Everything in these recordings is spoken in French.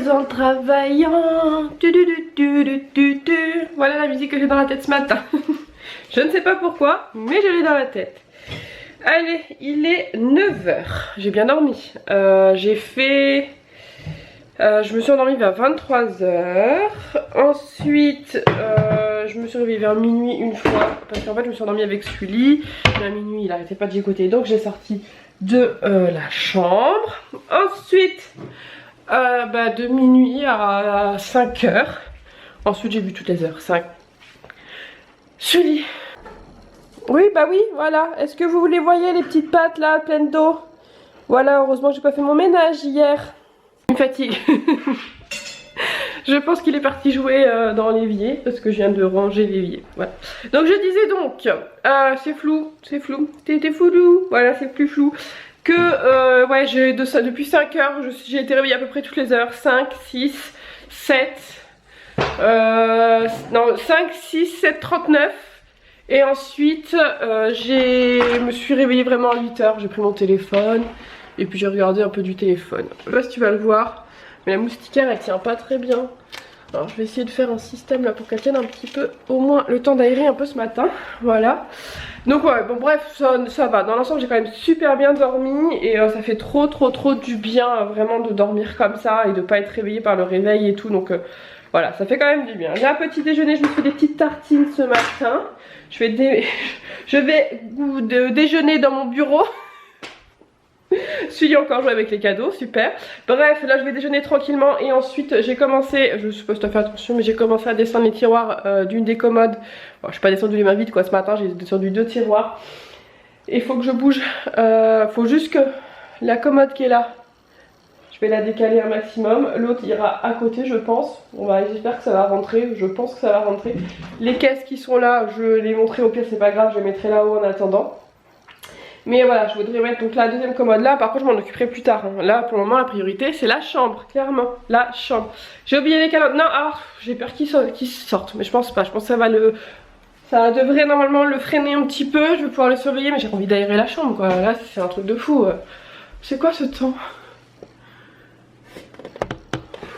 en travaillant. Voilà la musique que j'ai dans la tête ce matin. Je ne sais pas pourquoi, mais je l'ai dans la tête. Allez, il est 9 h. J'ai bien dormi. Je me suis endormie vers 23 h. Ensuite, je me suis réveillée vers minuit une fois. Parce qu'en fait, je me suis endormie avec Sully. À minuit, il n'arrêtait pas de gigoter. Donc, j'ai sorti de la chambre. Ensuite, de minuit à 5 h. Ensuite, j'ai vu toutes les heures. 5. Sully. Oui, bah oui, voilà. Est-ce que vous les voyez, les petites pattes là, pleines d'eau? Voilà, heureusement que j'ai pas fait mon ménage hier. Il me fatigue. Je pense qu'il est parti jouer dans l'évier parce que je viens de ranger l'évier. Voilà. Donc je disais donc, c'est flou, t'es flou, voilà, c'est plus flou. Que ouais, depuis 5 h, j'ai été réveillée à peu près toutes les heures. 5, 6, 7, non, 5, 6, 7, 39. Et ensuite, je me suis réveillée vraiment à 8 h, j'ai pris mon téléphone. Et puis j'ai regardé un peu du téléphone. Je sais pas si tu vas le voir, mais la moustiquaire elle tient pas très bien. Alors je vais essayer de faire un système là pour qu'elle tienne un petit peu, au moins le temps d'aérer un peu ce matin. Voilà. Donc ouais, bon bref, ça va. Dans l'ensemble j'ai quand même super bien dormi. Et ça fait trop du bien vraiment de dormir comme ça et de pas être réveillée par le réveil et tout. Donc voilà, ça fait quand même du bien. J'ai un petit déjeuner, je me fais des petites tartines ce matin. Je vais déjeuner dans mon bureau. Celui encore joué avec les cadeaux, super. Bref, là je vais déjeuner tranquillement et ensuite j'ai commencé, je suppose que tu as fait attention, mais j'ai commencé à descendre les tiroirs d'une des commodes. Bon, je suis pas descendue les mains vides quoi ce matin, j'ai descendu 2 tiroirs. Et il faut que je bouge, faut juste que la commode qui est là, je vais la décaler un maximum. L'autre ira à côté je pense. J'espère que ça va rentrer, je pense que ça va rentrer. Les caisses qui sont là, je les montrerai au pire, c'est pas grave, je les mettrai là-haut en attendant. Mais voilà, je voudrais mettre donc la deuxième commode là. Par contre je m'en occuperai plus tard hein. Là pour le moment la priorité c'est la chambre, clairement. La chambre. J'ai oublié les calendriers. Non, alors j'ai peur qu'ils sortent. Mais je pense pas, je pense que ça devrait normalement le freiner un petit peu. Je vais pouvoir le surveiller, mais j'ai envie d'aérer la chambre quoi. Là c'est un truc de fou. C'est quoi ce temps?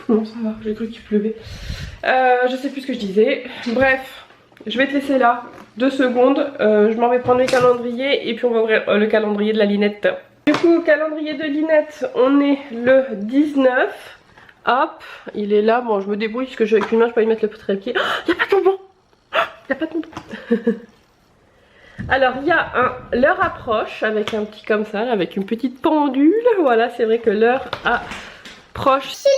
Non ça va, j'ai cru qu'il pleuvait. Je sais plus ce que je disais. Bref, je vais te laisser là 2 secondes, je m'en vais prendre le calendrier et puis on va ouvrir le calendrier de la Linette. Du coup, calendrier de Linette, on est le 19. Hop, il est là. Bon, je me débrouille parce que avec une main je peux y mettre le trépied. Oh, il n'y a pas de bonbon. Il n'y a pas de bonbon. Alors, il y a l'heure approche avec un petit comme ça, avec une petite pendule. Voilà, c'est vrai que l'heure approche. Sully,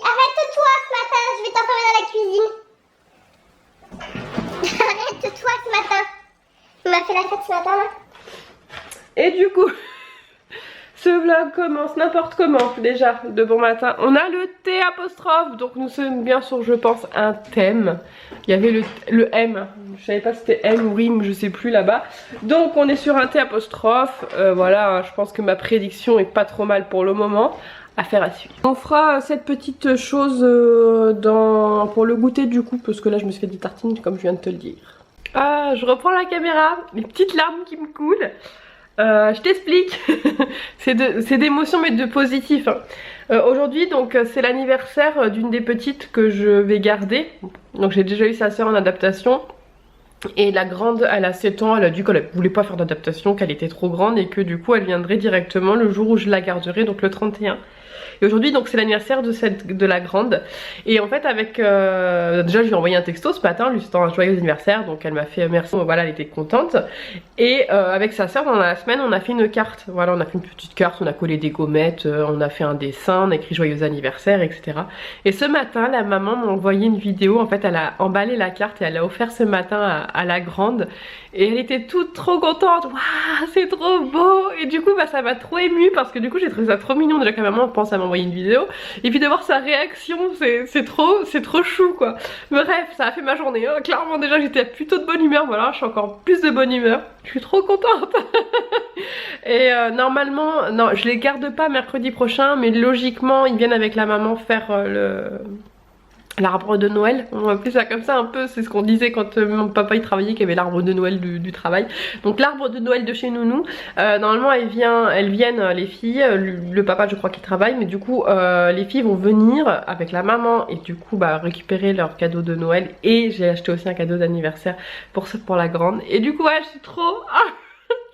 arrête-toi ce matin, je vais t'enfermer dans la cuisine. Arrête-toi ce matin. Tu m'as fait la fête ce matin là. Et du coup, ce vlog commence n'importe comment déjà de bon matin. On a le T apostrophe, donc nous sommes bien sûr je pense un thème. Il y avait le M, je savais pas si c'était M ou RIM, je sais plus là-bas. Donc on est sur un T apostrophe, voilà, je pense que ma prédiction est pas trop mal pour le moment. Affaire à suivre. On fera cette petite chose pour le goûter du coup, parce que là je me suis fait des tartines comme je viens de te le dire. Ah, je reprends la caméra, les petites larmes qui me coulent. Je t'explique. C'est d'émotion mais de positif hein. Aujourd'hui donc c'est l'anniversaire d'une des petites que je vais garder. Donc j'ai déjà eu sa soeur en adaptation. Et la grande elle a 7 ans, elle a dit qu'elle voulait pas faire d'adaptation, qu'elle était trop grande et que du coup elle viendrait directement le jour où je la garderai, donc le 31. Et aujourd'hui donc c'est l'anniversaire de la grande. Et en fait avec déjà je lui ai envoyé un texto ce matin lui souhaitant un joyeux anniversaire. Donc elle m'a fait merci, voilà elle était contente. Et avec sa soeur dans la semaine on a fait une carte. Voilà on a fait une petite carte, on a collé des gommettes, on a fait un dessin, on a écrit joyeux anniversaire etc. Et ce matin la maman m'a envoyé une vidéo. En fait elle a emballé la carte et elle l'a offert ce matin à la grande. Et elle était toute trop contente. Waouh c'est trop beau. Et du coup ça m'a trop émue parce que du coup j'ai trouvé ça trop mignon déjà que la maman pense à m'envoyer une vidéo. Et puis de voir sa réaction c'est trop chou quoi. Bref ça a fait ma journée hein. Clairement déjà j'étais plutôt de bonne humeur. Voilà je suis encore plus de bonne humeur. Je suis trop contente. Et normalement non je les garde pas mercredi prochain. Mais logiquement ils viennent avec la maman faire l'arbre de Noël, on va appeler ça comme ça un peu, c'est ce qu'on disait quand mon papa il travaillait, qu'il y avait l'arbre de Noël du travail. Donc l'arbre de Noël de chez Nounou, normalement elles viennent les filles, le papa je crois qu'il travaille, mais du coup les filles vont venir avec la maman et du coup bah, récupérer leur cadeau de Noël, et j'ai acheté aussi un cadeau d'anniversaire pour la grande, et du coup ouais je suis trop...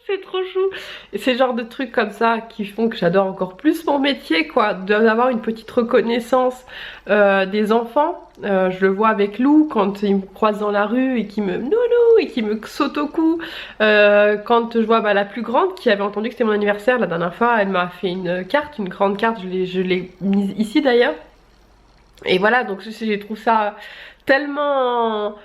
c'est trop chou. Et c'est le genre de trucs comme ça qui font que j'adore encore plus mon métier quoi, d'avoir une petite reconnaissance des enfants. Je le vois avec Lou quand il me croise dans la rue et qui me nounou et qui me saute au cou. Quand je vois bah, la plus grande qui avait entendu que c'était mon anniversaire la dernière fois, elle m'a fait une carte, une grande carte, je l'ai mise ici d'ailleurs. Et voilà, donc je trouve ça tellement...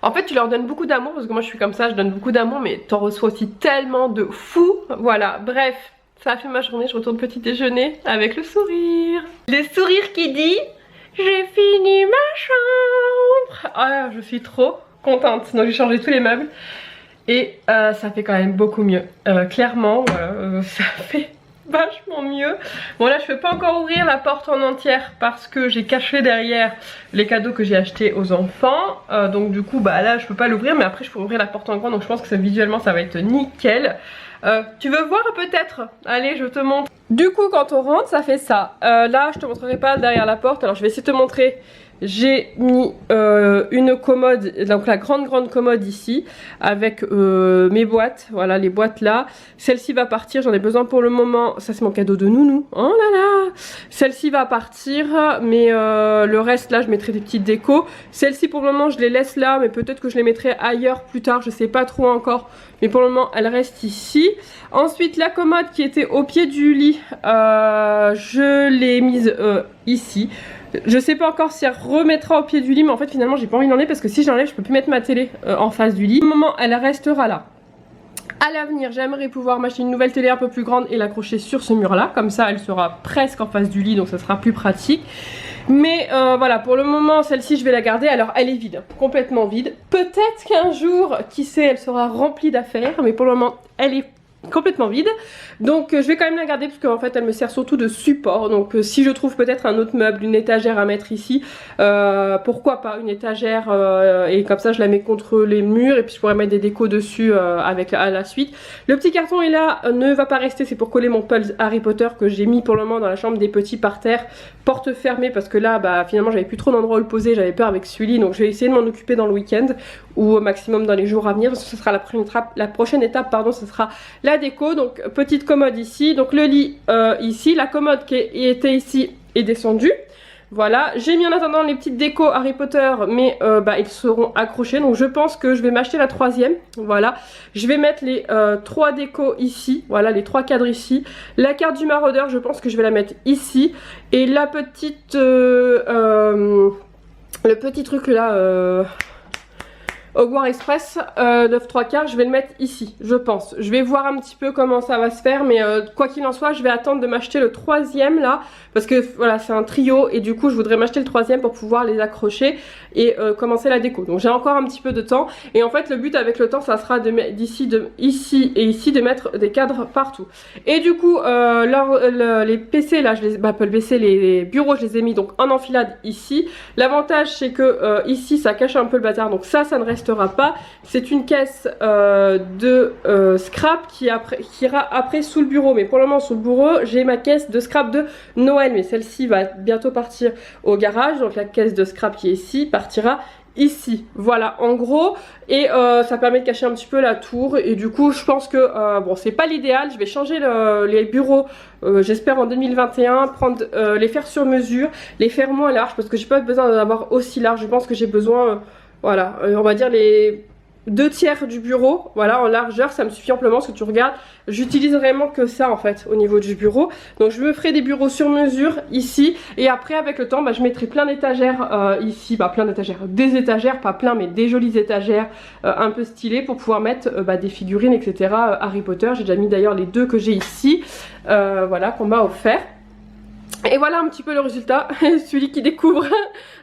En fait tu leur donnes beaucoup d'amour, parce que moi je suis comme ça, je donne beaucoup d'amour, mais t'en reçois aussi tellement de fou. Voilà, bref, ça a fait ma journée, je retourne petit déjeuner avec le sourire. Le sourire qui dit j'ai fini ma chambre. Ah, je suis trop contente, donc j'ai changé tous les meubles et ça fait quand même beaucoup mieux. Clairement, ça fait vachement mieux. Bon là je peux pas encore ouvrir la porte en entière parce que j'ai caché derrière les cadeaux que j'ai achetés aux enfants, donc du coup bah là je peux pas l'ouvrir, mais après je peux ouvrir la porte en grand, donc je pense que ça, visuellement ça va être nickel. Tu veux voir peut-être? Allez je te montre. Du coup quand on rentre ça fait ça. Là je te montrerai pas derrière la porte, alors je vais essayer de te montrer. J'ai mis une commode, donc la grande commode ici avec mes boîtes, voilà les boîtes là. Celle-ci va partir, j'en ai besoin pour le moment, ça c'est mon cadeau de Nounou, oh là là. Celle-ci va partir, mais le reste là je mettrai des petites décos. Celle-ci pour le moment je les laisse là, mais peut-être que je les mettrai ailleurs plus tard, je sais pas trop encore. Mais pour le moment elle reste ici. Ensuite la commode qui était au pied du lit, je l'ai mise ici. Je sais pas encore si elle remettra au pied du lit, mais en fait finalement j'ai pas envie d'enlever parce que si j'enlève je peux plus mettre ma télé en face du lit. Pour le moment elle restera là. À l'avenir j'aimerais pouvoir m'acheter une nouvelle télé un peu plus grande et l'accrocher sur ce mur là, comme ça elle sera presque en face du lit, donc ça sera plus pratique. Mais voilà, pour le moment celle-ci je vais la garder. Alors elle est vide, complètement vide. Peut-être qu'un jour, qui sait, elle sera remplie d'affaires, mais pour le moment elle est complètement vide, donc je vais quand même la garder parce qu'en fait elle me sert surtout de support. Donc si je trouve peut-être un autre meuble, une étagère à mettre ici, pourquoi pas une étagère, et comme ça je la mets contre les murs et puis je pourrais mettre des décos dessus avec à la suite. Le petit carton est là, ne va pas rester, c'est pour coller mon pull Harry Potter que j'ai mis pour le moment dans la chambre des petits par terre, porte fermée, parce que là bah finalement j'avais plus trop d'endroits où le poser, j'avais peur avec Sully, donc je vais essayer de m'en occuper dans le week-end ou au maximum dans les jours à venir, parce que ce sera la prochaine étape, pardon, ce sera la déco. Donc petite commode ici, donc le lit ici, la commode qui était ici est descendue. Voilà, j'ai mis en attendant les petites décos Harry Potter, mais bah, ils seront accrochés, donc je pense que je vais m'acheter la troisième. Voilà, je vais mettre les 3 décos ici, voilà les 3 cadres ici. La carte du maraudeur, je pense que je vais la mettre ici. Et la petite le petit truc là Hogwarts Express 9 3/4, je vais le mettre ici, je pense. Je vais voir un petit peu comment ça va se faire, mais quoi qu'il en soit, je vais attendre de m'acheter le troisième là, parce que voilà, c'est un trio et du coup je voudrais m'acheter le troisième pour pouvoir les accrocher et commencer la déco. Donc j'ai encore un petit peu de temps, et en fait le but avec le temps ça sera de mettre ici et ici de mettre des cadres partout. Et du coup les PC là, pas le PC, les bureaux je les ai mis donc en enfilade ici. L'avantage c'est que ici ça cache un peu le bazar, donc ça ne restera pas. C'est une caisse de scrap qui ira après sous le bureau, mais pour le moment sous le bureau j'ai ma caisse de scrap de Noël, mais celle-ci va bientôt partir au garage, donc la caisse de scrap qui est ici partira ici, voilà en gros, et ça permet de cacher un petit peu la tour. Et du coup je pense que bon c'est pas l'idéal, je vais changer les bureaux j'espère en 2021, prendre les faire sur mesure, les faire moins larges parce que j'ai pas besoin d'en avoir aussi large. Je pense que j'ai besoin voilà, on va dire les 2/3 du bureau, voilà, en largeur, ça me suffit amplement. Ce que tu regardes, j'utilise vraiment que ça en fait au niveau du bureau. Donc je me ferai des bureaux sur mesure ici, et après avec le temps bah, je mettrai plein d'étagères ici, bah plein d'étagères, des étagères, pas plein mais des jolies étagères un peu stylées pour pouvoir mettre bah, des figurines etc. Harry Potter. J'ai déjà mis d'ailleurs les 2 que j'ai ici, voilà, qu'on m'a offert. Et voilà un petit peu le résultat. Celui qui découvre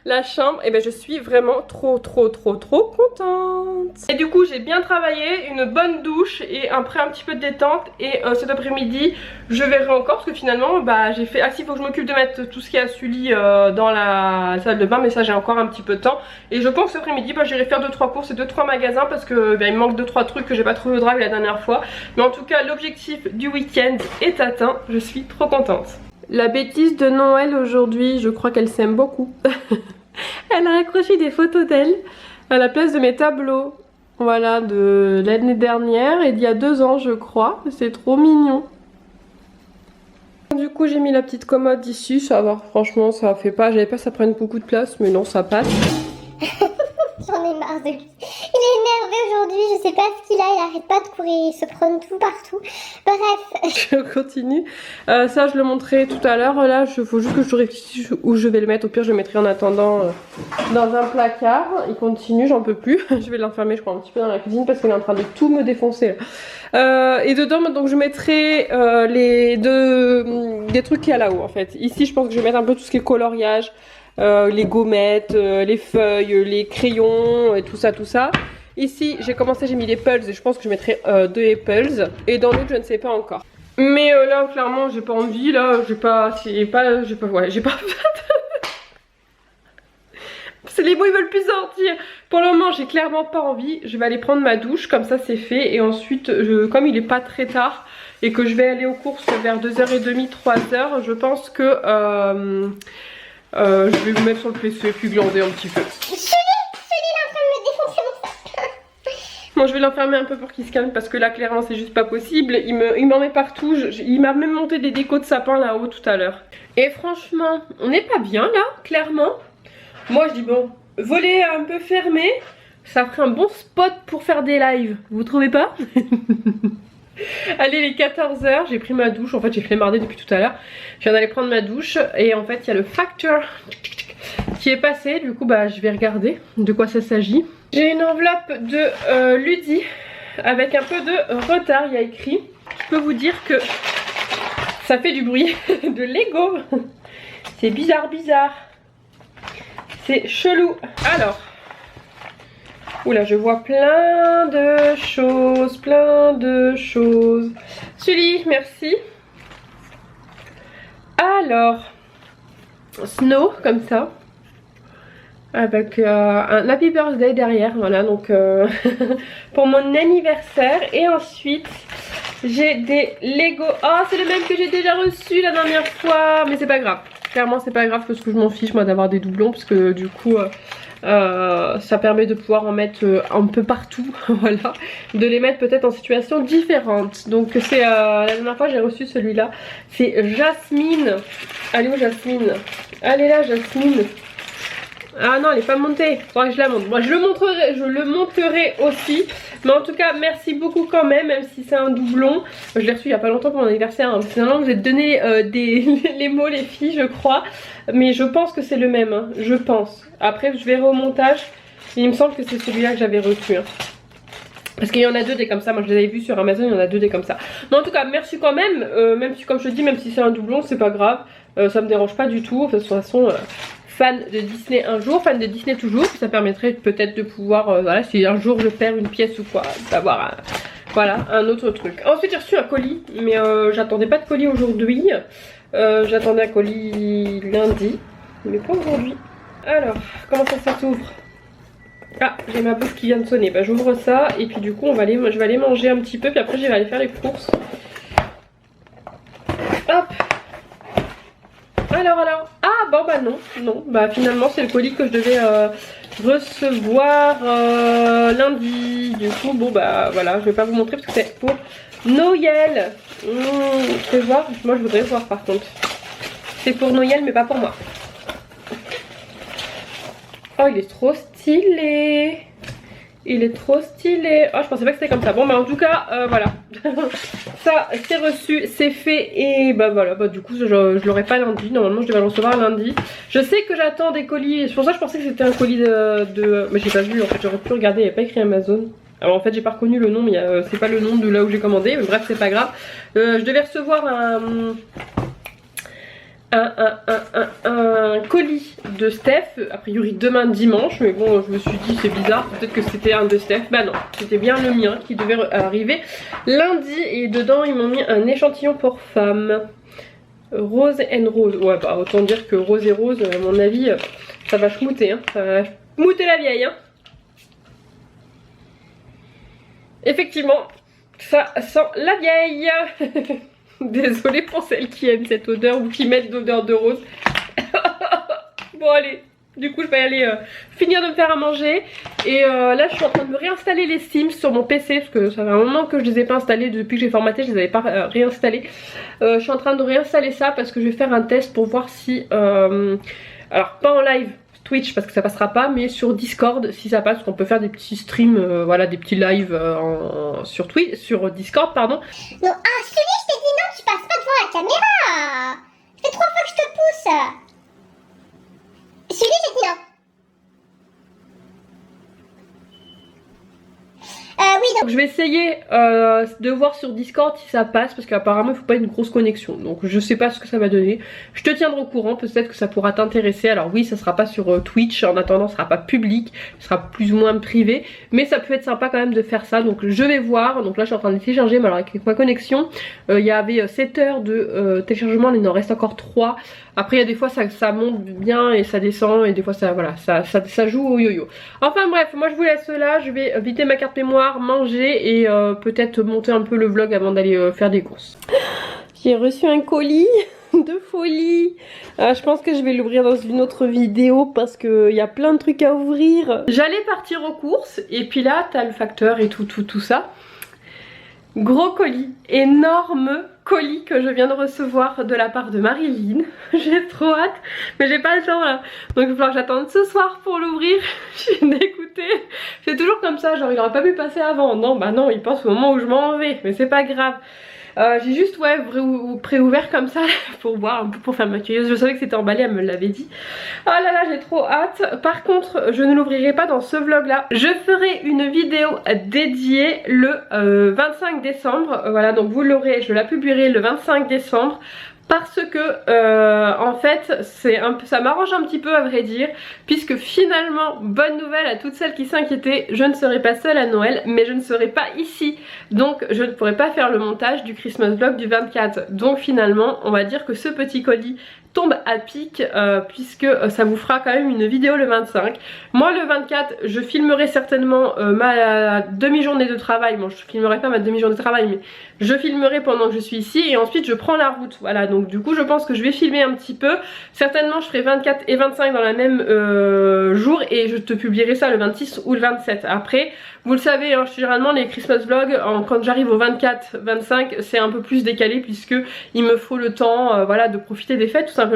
la chambre, et ben je suis vraiment trop contente. Et du coup j'ai bien travaillé, une bonne douche et après un petit peu de détente. Et cet après-midi je verrai encore, parce que finalement bah j'ai fait, ah si, il faut que je m'occupe de mettre tout ce qui est à Sully dans la salle de bain, mais ça j'ai encore un petit peu de temps. Et je pense que cet après-midi bah, j'irai faire 2-3 courses et 2-3 magasins, parce que bah, il me manque 2-3 trucs que j'ai pas trouvé au drive la dernière fois. Mais en tout cas l'objectif du week-end est atteint, je suis trop contente. La bêtise de Noël aujourd'hui, je crois qu'elle s'aime beaucoup. Elle a accroché des photos d'elle à la place de mes tableaux. Voilà, de l'année dernière et d'il y a 2 ans je crois. C'est trop mignon. Du coup j'ai mis la petite commode ici, ça va, franchement ça fait pas, j'avais pas ça prenne beaucoup de place, mais non ça passe. J'en ai marre de lui. Il est énervé aujourd'hui, je sais pas ce qu'il a, il arrête pas de courir, il se prend tout partout. Bref. Je continue. Ça je le montrerai tout à l'heure. Là il faut juste que je réfléchisse où je vais le mettre. Au pire je le mettrai en attendant dans un placard. Il continue, j'en peux plus. Je vais l'enfermer je crois un petit peu dans la cuisine parce qu'il est en train de tout me défoncer là. Et dedans donc je mettrai des trucs qu'il y a là-haut en fait. Ici je pense que je vais mettre un peu tout ce qui est coloriage. Les gommettes, les feuilles, les crayons et tout ça. Ici j'ai commencé, j'ai mis les pulls et je pense que je mettrai 2 pulls. Et dans l'autre je ne sais pas encore. Mais là clairement j'ai pas envie, là j'ai pas c'est les mots ils veulent plus sortir. Pour le moment j'ai clairement pas envie. Je vais aller prendre ma douche, comme ça c'est fait. Et ensuite comme il est pas très tard et que je vais aller aux courses vers 2h30, 3h, je pense que je vais me mettre sur le PC et puis glander un petit peu. Celui est en train de me défoncer mon sac. Moi je vais l'enfermer un peu pour qu'il se calme parce que là clairement c'est juste pas possible. Il m'en met partout, il m'a même monté des décos de sapin là-haut tout à l'heure. Et franchement on n'est pas bien là, clairement. Moi je dis bon, voler un peu fermé, ça ferait un bon spot pour faire des lives, vous trouvez pas? Allez, les 14h, j'ai pris ma douche, en fait j'ai flemmardé depuis tout à l'heure. Je viens d'aller prendre ma douche et en fait il y a le facteur qui est passé. Du coup bah je vais regarder de quoi ça s'agit. J'ai une enveloppe de Ludi avec un peu de retard, il y a écrit. Je peux vous dire que ça fait du bruit de Lego. C'est bizarre. C'est chelou. Alors, oula, je vois plein de choses. Sully, merci. Alors, Snow, comme ça. Avec un Happy Birthday derrière, voilà, donc pour mon anniversaire. Et ensuite, j'ai des Lego. Oh, c'est le même que j'ai déjà reçu la dernière fois. Mais c'est pas grave. Clairement, c'est pas grave parce que je m'en fiche, moi, d'avoir des doublons. Parce que du coup... ça permet de pouvoir en mettre un peu partout, voilà, de les mettre peut-être en situation différente. Donc c'est la dernière fois j'ai reçu celui-là, c'est Jasmine. Allez où Jasmine? Allez là Jasmine. Ah non elle est pas montée, faudra que je la monte. Moi je le montrerai aussi. Mais en tout cas merci beaucoup quand même si c'est un doublon. Je l'ai reçu il y a pas longtemps pour mon anniversaire hein. Finalement vous êtes donné les mots les filles je crois. Mais je pense que c'est le même hein. Je pense. Après je verrai au montage. Il me semble que c'est celui-là que j'avais reçu hein. Parce qu'il y en a 2 des comme ça, moi je les avais vus sur Amazon, il y en a 2 des comme ça. Mais en tout cas merci quand même, même si comme je te dis, même si c'est un doublon c'est pas grave. Ça me dérange pas du tout, de toute façon... fan de Disney un jour, fan de Disney toujours. Ça permettrait peut-être de pouvoir, voilà, si un jour je perds une pièce ou quoi, d'avoir voilà, un autre truc. Ensuite j'ai reçu un colis, mais j'attendais pas de colis aujourd'hui. J'attendais un colis lundi, mais pas aujourd'hui. Alors, comment ça s'ouvre? Ah, j'ai ma bouche qui vient de sonner. Bah j'ouvre ça et puis du coup je vais aller manger un petit peu, puis après je vais aller faire les courses. Hop. Alors, ah bon bah non, bah finalement c'est le colis que je devais recevoir lundi. Du coup bon bah voilà, je vais pas vous montrer parce que c'est pour Noël. Je vais voir, moi je voudrais voir par contre. C'est pour Noël mais pas pour moi. Oh il est trop stylé. Il est trop stylé. Oh je pensais pas que c'était comme ça. Bon bah en tout cas voilà. Ça c'est reçu, c'est fait. Et bah voilà, bah du coup je l'aurai pas lundi. Normalement je devais le recevoir lundi. Je sais que j'attends des colis. C'est pour ça que je pensais que c'était un colis de... Mais j'ai pas vu en fait, j'aurais pu regarder, il n'y a pas écrit Amazon. Alors en fait j'ai pas reconnu le nom, mais c'est pas le nom de là où j'ai commandé. Mais bref c'est pas grave. Je devais recevoir un colis de Steph, a priori demain dimanche, mais bon je me suis dit c'est bizarre, peut-être que c'était un de Steph, bah non, c'était bien le mien qui devait arriver lundi et dedans ils m'ont mis un échantillon pour femmes. Rose and Rose, ouais bah autant dire que Rose et Rose à mon avis ça va schmouter, hein. Ça va schmouter la vieille hein. Effectivement ça sent la vieille. Désolée pour celles qui aiment cette odeur ou qui mettent l'odeur de rose. Bon allez, du coup je vais aller finir de me faire à manger. Et là je suis en train de me réinstaller les Sims sur mon PC. Parce que ça fait un moment que je les ai pas installés. Depuis que j'ai formaté je les avais pas réinstallés. Je suis en train de réinstaller ça parce que je vais faire un test pour voir si... alors pas en live Twitch parce que ça passera pas, mais sur Discord si ça passe, qu'on peut faire des petits streams, voilà, des petits lives sur Twitch, sur Discord pardon. Non, ah Sully, je t'ai dit non, tu passes pas devant la caméra. Ça fait 3 fois que je te pousse. Sully, j'ai dit non. Oui, donc... Je vais essayer de voir sur Discord si ça passe parce qu'apparemment il faut pas une grosse connexion, donc je sais pas ce que ça va donner. Je te tiendrai au courant, peut-être que ça pourra t'intéresser. Alors oui, ça sera pas sur Twitch, en attendant ça sera pas public, ça sera plus ou moins privé, mais ça peut être sympa quand même de faire ça, donc je vais voir. Donc là je suis en train de télécharger, mais alors avec ma connexion il y avait 7 heures de téléchargement, il en reste encore 3. Après il y a des fois ça monte bien et ça descend, et des fois ça, voilà, ça joue au yo-yo. Enfin bref, moi je vous laisse là, je vais vider ma carte mémoire, manger et peut-être monter un peu le vlog avant d'aller faire des courses. J'ai reçu un colis de folie. Je pense que je vais l'ouvrir dans une autre vidéo parce qu'il y a plein de trucs à ouvrir. J'allais partir aux courses et puis là t'as le facteur et tout ça. Gros colis, énorme colis que je viens de recevoir de la part de Marilyn. J'ai trop hâte, mais j'ai pas le temps là. Donc il va falloir que j'attende ce soir pour l'ouvrir. Je suis dégoûtée. C'est toujours comme ça, genre il aurait pas pu passer avant. Non, bah non, il pense au moment où je m'en vais, mais c'est pas grave. J'ai juste ouais pré-ouvert comme ça pour voir un peu, pour faire ma curieuse. Je savais que c'était emballé, elle me l'avait dit. Oh là là, j'ai trop hâte. Par contre je ne l'ouvrirai pas dans ce vlog là. Je ferai une vidéo dédiée le 25 décembre. Voilà, donc vous l'aurez, je la publierai le 25 décembre. Parce que en fait ça m'arrange un petit peu à vrai dire, puisque finalement, bonne nouvelle à toutes celles qui s'inquiétaient, je ne serai pas seule à Noël, mais je ne serai pas ici, donc je ne pourrai pas faire le montage du Christmas vlog du 24. Donc finalement on va dire que ce petit colis tombe à pic, puisque ça vous fera quand même une vidéo le 25. Moi le 24 je filmerai certainement ma demi-journée de travail. Bon, je filmerai pas ma demi-journée de travail, mais je filmerai pendant que je suis ici et ensuite je prends la route. Voilà, donc du coup je pense que je vais filmer un petit peu. Certainement je ferai 24 et 25 dans la même jour, et je te publierai ça le 26 ou le 27. Après vous le savez hein, généralement les Christmas vlogs quand j'arrive au 24-25 c'est un peu plus décalé, puisque il me faut le temps voilà, de profiter des fêtes tout simplement.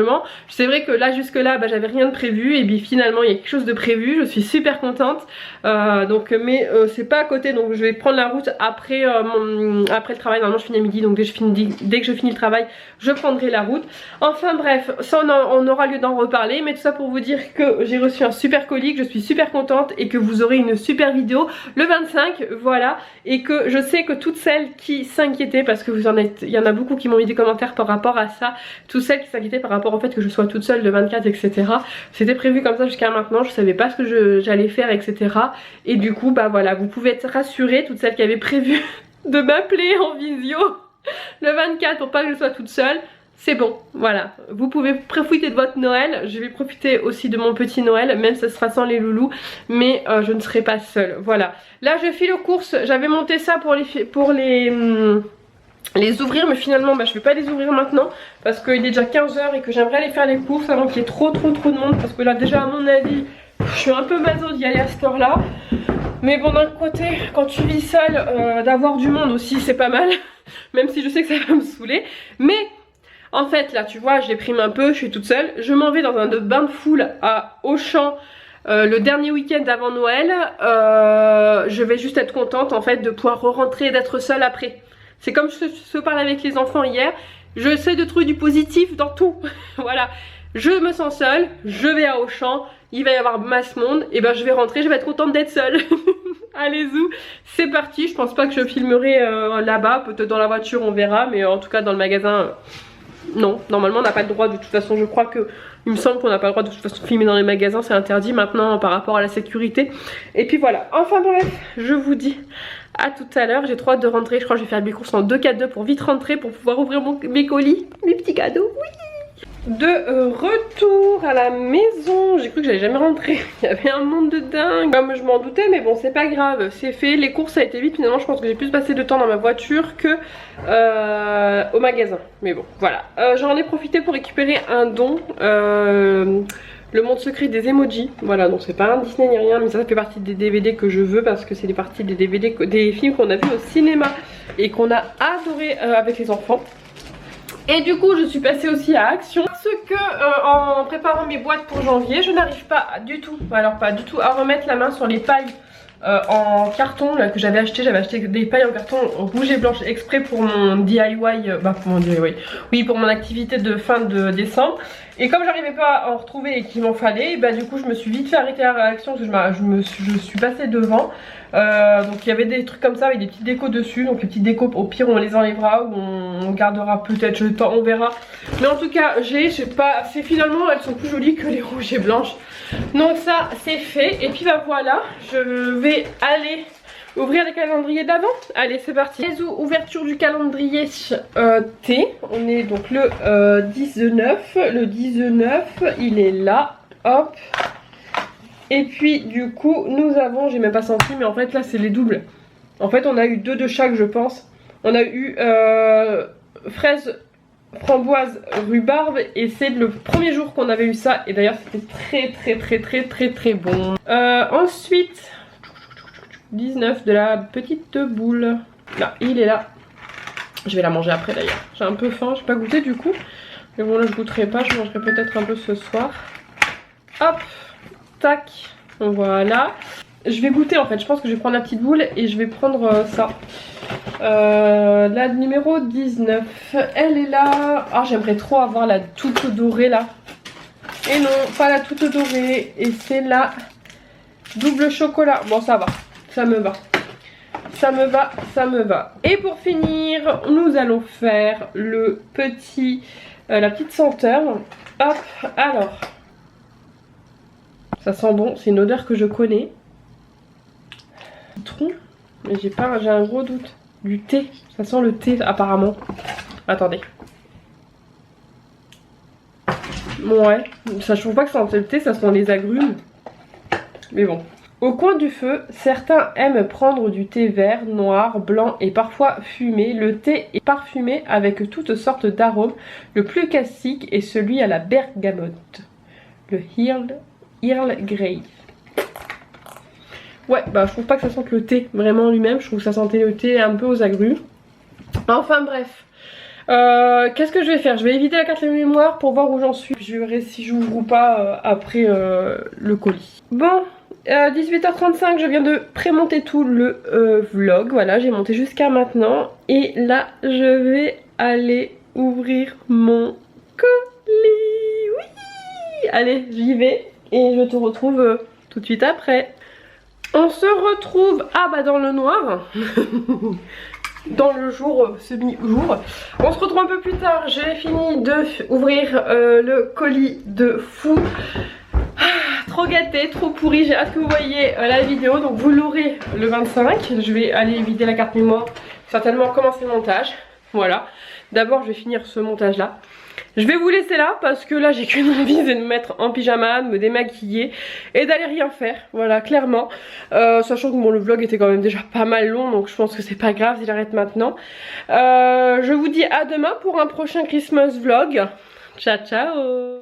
C'est vrai que là jusque là bah, j'avais rien de prévu, et puis finalement il y a quelque chose de prévu, je suis super contente. Donc mais c'est pas à côté, donc je vais prendre la route après, après le travail. Normalement je finis à midi, donc dès que je finis le travail je prendrai la route. Enfin bref, ça on aura lieu d'en reparler, mais tout ça pour vous dire que j'ai reçu un super colis, que je suis super contente et que vous aurez une super vidéo le 25, voilà. Et que je sais que toutes celles qui s'inquiétaient, parce que il y en a beaucoup qui m'ont mis des commentaires par rapport à ça, toutes celles qui s'inquiétaient par rapport au fait que je sois toute seule le 24 etc, c'était prévu comme ça jusqu'à maintenant, je savais pas ce que j'allais faire etc, et du coup bah voilà, vous pouvez être rassurées, toutes celles qui avaient prévu de m'appeler en visio le 24 pour pas que je sois toute seule. C'est bon, voilà, vous pouvez profiter de votre Noël. Je vais profiter aussi de mon petit Noël, même si ce sera sans les loulous, mais je ne serai pas seule, voilà. Là je file aux courses, j'avais monté ça pour les ouvrir, mais finalement bah, je vais pas les ouvrir maintenant parce qu'il est déjà 15 h et que j'aimerais aller faire les courses avant qu'il y ait trop de monde, parce que là déjà à mon avis je suis un peu maso d'y aller à cette heure là. Mais bon, d'un côté quand tu vis seule, d'avoir du monde aussi c'est pas mal, même si je sais que ça va me saouler. Mais en fait là tu vois, j'ai pris un peu, je suis toute seule, je m'en vais dans un bain de foule à Auchan le dernier week-end avant Noël. Je vais juste être contente en fait de pouvoir re-rentrer et d'être seule après. C'est comme je parlais avec les enfants hier, j'essaie de trouver du positif dans tout. Voilà, je me sens seule, je vais à Auchan, il va y avoir masse monde, et ben je vais rentrer, je vais être contente d'être seule. Allez zou, c'est parti. Je pense pas que je filmerai là-bas, peut-être dans la voiture on verra, mais en tout cas dans le magasin Non, normalement on n'a pas le droit de toute façon, je crois que il me semble qu'on n'a pas le droit de toute façon de filmer dans les magasins, c'est interdit maintenant par rapport à la sécurité. Et puis voilà, enfin bref, je vous dis à tout à l'heure, j'ai trop hâte de rentrer, je crois que je vais faire mes courses en 2-4-2 pour vite rentrer, pour pouvoir ouvrir mes colis, mes petits cadeaux, oui. De retour à la maison, j'ai cru que j'allais jamais rentrer, il y avait un monde de dingue, comme je m'en doutais, mais bon c'est pas grave, c'est fait, les courses ça a été vite, finalement je pense que j'ai plus passé de temps dans ma voiture que au magasin, mais bon voilà, j'en ai profité pour récupérer un don, le monde secret des emojis, voilà, donc c'est pas un Disney ni rien, mais ça fait partie des DVD que je veux parce que c'est des parties des DVD, des films qu'on a vu au cinéma et qu'on a adoré avec les enfants. Et du coup je suis passée aussi à Action parce que en préparant mes boîtes pour janvier je n'arrive pas du tout, alors pas du tout à remettre la main sur les pailles en carton là, que j'avais acheté des pailles en carton rouge et blanche exprès pour mon DIY, pour mon DIY, oui pour mon activité de fin de décembre. Et comme j'arrivais pas à en retrouver et qu'il m'en fallait, bah du coup je me suis vite fait arrêter la réaction parce que je suis passée devant. Donc il y avait des trucs comme ça avec des petites décos dessus, donc les petites décos au pire on les enlèvera ou on gardera peut-être le temps, on verra. Mais en tout cas je sais pas, c'est finalement elles sont plus jolies que les rouges et blanches. Donc ça c'est fait et puis bah voilà, je vais aller ouvrir les calendriers d'avant. Allez c'est parti. Les ouvertures du calendrier T, on est donc le 19, le 19 il est là, hop. Et puis du coup nous avons, j'ai même pas senti mais en fait là c'est les doubles. En fait on a eu deux de chaque je pense. On a eu fraise, framboise, rhubarbe et c'est le premier jour qu'on avait eu ça. Et d'ailleurs c'était très bon. Ensuite 19 de la petite boule. Là il est là. Je vais la manger après d'ailleurs. J'ai un peu faim, j'ai pas goûté du coup. Mais bon là je goûterai pas, je mangerai peut-être un peu ce soir. Hop. Tac, voilà. Je vais goûter en fait, je pense que je vais prendre la petite boule et je vais prendre ça. La numéro 19, elle est là. Ah j'aimerais trop avoir la toute dorée là. Et non, pas la toute dorée. Et c'est la double chocolat. Bon ça va, ça me va. Ça me va, ça me va. Et pour finir, nous allons faire le petit, la petite senteur. Hop, alors... Ça sent bon, c'est une odeur que je connais. Citron, mais j'ai un gros doute. Du thé, ça sent le thé apparemment. Attendez. Ouais, ça, je trouve pas que ça sent le thé, ça sent les agrumes. Mais bon. Au coin du feu, certains aiment prendre du thé vert, noir, blanc et parfois fumé. Le thé est parfumé avec toutes sortes d'arômes. Le plus classique est celui à la bergamote. Le Earl Grey. Ouais, bah je trouve pas que ça sente le thé vraiment lui-même. Je trouve que ça sentait le thé un peu aux agrumes. Enfin bref. Qu'est-ce que je vais faire? Je vais éviter la carte de mémoire pour voir où j'en suis. Je verrai si j'ouvre ou pas après le colis. Bon, 18h35, je viens de prémonter tout le vlog. Voilà, j'ai monté jusqu'à maintenant. Et là, je vais aller ouvrir mon colis. Oui! Allez, j'y vais. Et je te retrouve tout de suite après. On se retrouve dans le noir. Dans le jour, semi-jour. On se retrouve un peu plus tard. J'ai fini d'ouvrir le colis de fou. Trop gâté, trop pourri. J'ai hâte que vous voyez la vidéo. Donc vous l'aurez le 25. Je vais aller vider la carte mémoire. Certainement commencer le montage. Voilà. D'abord je vais finir ce montage là. Je vais vous laisser là parce que là j'ai qu'une envie, c'est de me mettre en pyjama, de me démaquiller et d'aller rien faire, voilà, clairement. Sachant que bon, le vlog était quand même déjà pas mal long, donc je pense que c'est pas grave si j'arrête maintenant. Je vous dis à demain pour un prochain Christmas vlog. Ciao ciao.